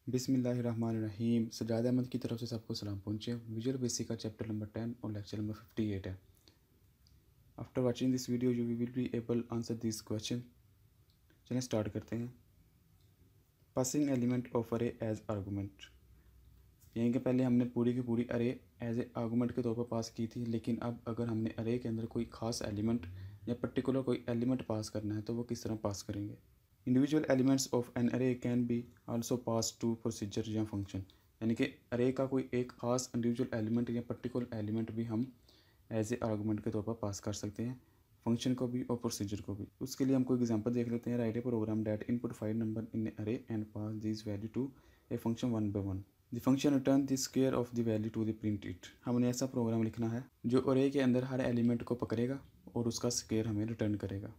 बिस्मिल्लाहिर्रहमानिर्रहीम। सज्जाद अहमद की तरफ से सबको सलाम पहुँचे। विजुअल बेसिक का चैप्टर नंबर 10 और लेक्चर नंबर 58 है। After watching this video you will be able answer this question. चलिए स्टार्ट करते हैं। पासिंग एलिमेंट ऑफ अरे एज आर्गूमेंट, यानी कि पहले हमने पूरी की पूरी अरे एज ए आर्गूमेंट के तौर पर पास की थी, लेकिन अब अगर हमने अरे के अंदर कोई ख़ास एलिमेंट या पर्टिकुलर कोई एलिमेंट पास करना है तो वो किस तरह पास करेंगे। Individual elements of an array can be also pass to procedure या फंक्शन, यानी कि अरे का कोई एक ख़ास इंडिविजुअल एलिमेंट या पर्टिकुलर एलिमेंट भी हम एज ए आर्गूमेंट के तौर पर पास कर सकते हैं, फंक्शन को भी और प्रोसीजर को भी। उसके लिए हम कोई एग्जांपल देख लेते हैं। Write a program that input 5 number in array and pass this value to a function 1 by 1। The function return the square of the value to the print it. हमने ऐसा प्रोग्राम लिखना है जो अरे के अंदर हर एलिमेंट को पकड़ेगा और उसका स्क्वायर हमें रिटर्न करेगा।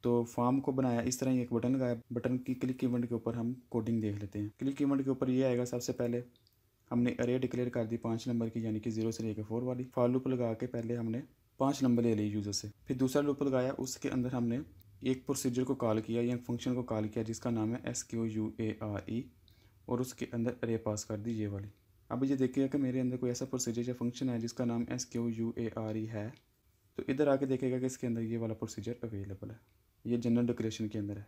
तो फॉर्म को बनाया इस तरह, एक बटन लगाया, बटन की क्लिक इवेंट के ऊपर हम कोडिंग देख लेते हैं। क्लिक इवेंट के ऊपर ये आएगा, सबसे पहले हमने अरे डिक्लेयर कर दी 5 नंबर की, यानी कि 0 से लेकर 4 वाली। फॉर लूप लगा के पहले हमने 5 नंबर ले लिए यूज़र से, फिर दूसरा लूप लगाया, उसके अंदर हमने एक प्रोसीजर को कॉल किया या फंक्शन को कॉल किया जिसका नाम है SQUARE, और उसके अंदर अरे पास कर दी ये वाली। अब ये देखिएगा कि मेरे अंदर कोई ऐसा प्रोसीजर या फंक्शन है जिसका नाम SQUARE है, तो इधर आके देखेगा कि इसके अंदर ये वाला प्रोसीजर अवेलेबल है। ये जनरल डिक्लेरेशन के अंदर है,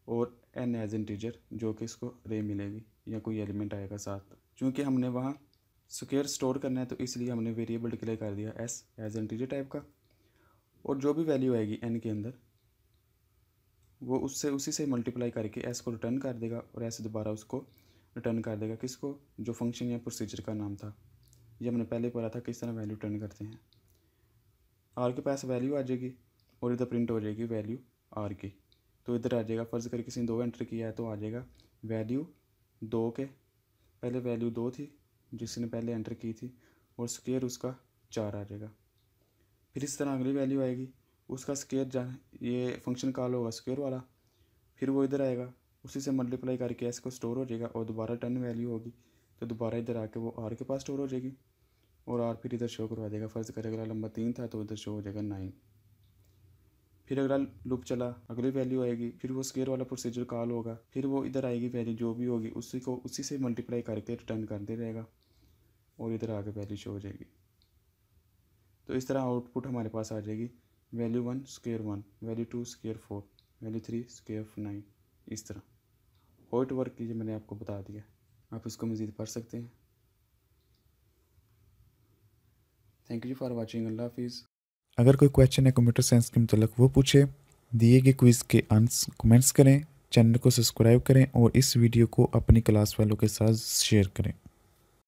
और एन एज इंटीजर जो कि इसको अरे मिलेगी या कोई एलिमेंट आएगा साथ। चूँकि हमने वहाँ स्क्वायर स्टोर करना है तो इसलिए हमने वेरिएबल डिक्लेयर कर दिया एस एज इंटीजर टाइप का, और जो भी वैल्यू आएगी एन के अंदर वो उससे उसी से मल्टीप्लाई करके एस को रिटर्न कर देगा, और एस दोबारा उसको रिटर्न कर देगा किसको, जो फंक्शन या प्रोसीजर का नाम था। ये हमने पहले पढ़ा था किस तरह वैल्यू रिटर्न करते हैं। आर के पास वैल्यू आ जाएगी और इधर प्रिंट हो जाएगी वैल्यू आर की। तो इधर आ जाएगा, फ़र्ज़ करके किसी ने 2 एंटर किया है तो आ जाएगा वैल्यू 2 के, पहले वैल्यू 2 थी जिसने पहले एंटर की थी, और स्क्वायर उसका 4 आ जाएगा। फिर इस तरह अगली वैल्यू आएगी, उसका स्क्वायर ये फंक्शन कॉल होगा स्क्वायर वाला, फिर वो इधर आएगा, उसी से मल्टीप्लाई करके एस को स्टोर हो जाएगा, और दोबारा 10 वैल्यू होगी तो दोबारा इधर आके वो आर के पास स्टोर हो जाएगी, और आर फिर इधर शो करवा देगा। फ़र्ज़ करें अगला नंबर 3 था तो इधर शो हो जाएगा 9। फिर अगला लूप चला, अगली वैल्यू आएगी, फिर वो स्क्वायर वाला प्रोसीजर कॉल होगा, फिर वो इधर आएगी वैल्यू जो भी होगी उसी को उसी से मल्टीप्लाई करके रिटर्न करते रहेगा, और इधर आके वैल्यू शो हो जाएगी। तो इस तरह आउटपुट हमारे पास आ जाएगी value 1 square 1, value 2 square 4, value 3 square 9। इस तरह होइट वर्क की मैंने आपको बता दिया, आप इसको मज़ीद पढ़ सकते हैं। Thank you for watching. अल्लाह हाफिज़। अगर कोई क्वेश्चन है कंप्यूटर साइंस के मुतल्लिक़ वो पूछे, दिए गए क्विज़ के आंसर कमेंट्स करें, चैनल को सब्सक्राइब करें और इस वीडियो को अपनी क्लास वालों के साथ शेयर करें।